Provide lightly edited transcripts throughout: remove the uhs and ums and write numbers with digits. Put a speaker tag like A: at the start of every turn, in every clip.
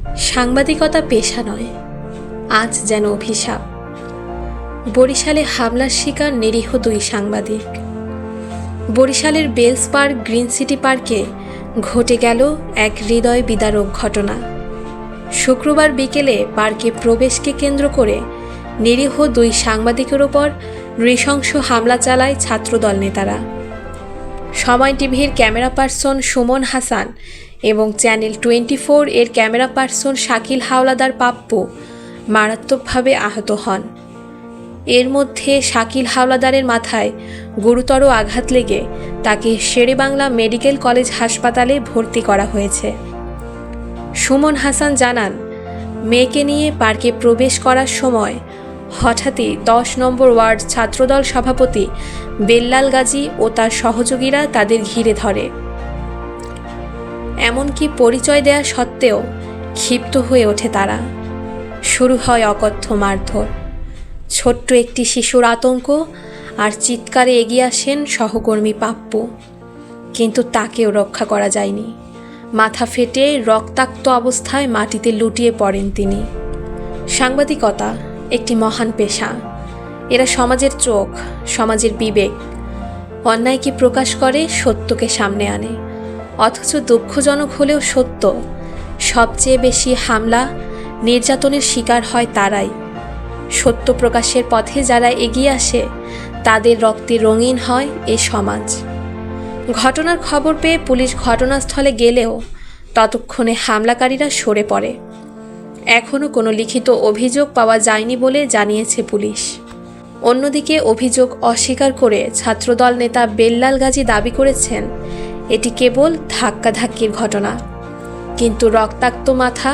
A: সাংবাদিকতা পেশা নয়, আজ যেন অভিশাপ। বরিশালে হামলার শিকার নিরীহ 2 সাংবাদিক। বরিশালের বেলস পার্ক গ্রিন সিটি পার্কে ঘটে গেল এক হৃদয় বিদারক ঘটনা। শুক্রবার বিকেলে পার্কে প্রবেশকে কেন্দ্র করে নিরীহ 2 সাংবাদিকের ওপর নৃশংস হামলা চালায় ছাত্রদল নেতারা। সময় টিভির ক্যামেরা পার্সন সুমন হাসান এবং চ্যানেল 24 এর ক্যামেরা পার্সন শাকিল হাওলাদার পাপ্পু মারাত্মকভাবে আহত হন। এর মধ্যে শাকিল হাওলাদারের মাথায় গুরুতর আঘাত লেগে তাকে শেরেবাংলা মেডিকেল কলেজ হাসপাতালে ভর্তি করা হয়েছে। সুমন হাসান জানান, মেয়েকে নিয়ে পার্কে প্রবেশ করার সময় হঠাৎই 10 নম্বর ওয়ার্ড ছাত্রদল সভাপতি বেল্লাল গাজী ও তার সহযোগীরা তাদের ঘিরে ধরে। এমনকি পরিচয় দেয়া সত্ত্বেও ক্ষিপ্ত হয়ে ওঠে তারা। শুরু হয় অকথ্য মারধর। ছোট্ট একটি শিশুর আতঙ্ক আর চিৎকারে এগিয়ে আসেন সহকর্মী পাপ্পু, কিন্তু তাকেও রক্ষা করা যায়নি। মাথা ফেটে রক্তাক্ত অবস্থায় মাটিতে লুটিয়ে পড়েন তিনি। সাংবাদিকতা একটি মহান পেশা। এরা সমাজের চোখ, সমাজের বিবেক। অন্যায়কে প্রকাশ করে, সত্যকে সামনে আনে। অথচ দুঃখজনক হলেও সত্য, সবচেয়ে বেশি হামলা নির্যাতনের শিকার হয় তারাই। সত্য প্রকাশের পথে যারা এগিয়ে আসে তাদের রক্তে রঙিন হয় এ সমাজ। ঘটনার খবর পেয়ে পুলিশ ঘটনাস্থলে গেলেও ততক্ষণে হামলাকারীরা সরে পড়ে। এখনও কোনো লিখিত অভিযোগ পাওয়া যায়নি বলে জানিয়েছে পুলিশ। অন্যদিকে অভিযোগ অস্বীকার করে ছাত্রদল নেতা বেল্লাল গাজী দাবি করেছেন এটি কেবল ধাক্কাধাক্কির ঘটনা, কিন্তু রক্তাক্ত মাথা,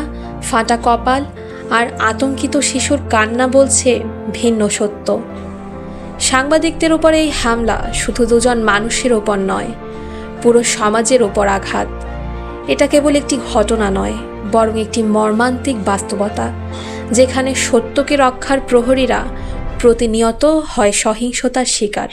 A: ফাটা কপাল আর আতঙ্কিত শিশুর কান্না বলছে ভিন্ন সত্য। সাংবাদিকদের উপর এই হামলা শুধু 2জন মানুষের ওপর নয়, পুরো সমাজের ওপর আঘাত। এটা কেবল একটি ঘটনা নয়, বরং একটি মর্মান্তিক বাস্তবতা, যেখানে সত্যকে রক্ষার প্রহরীরা প্রতিনিয়ত হয় সহিংসতার শিকার।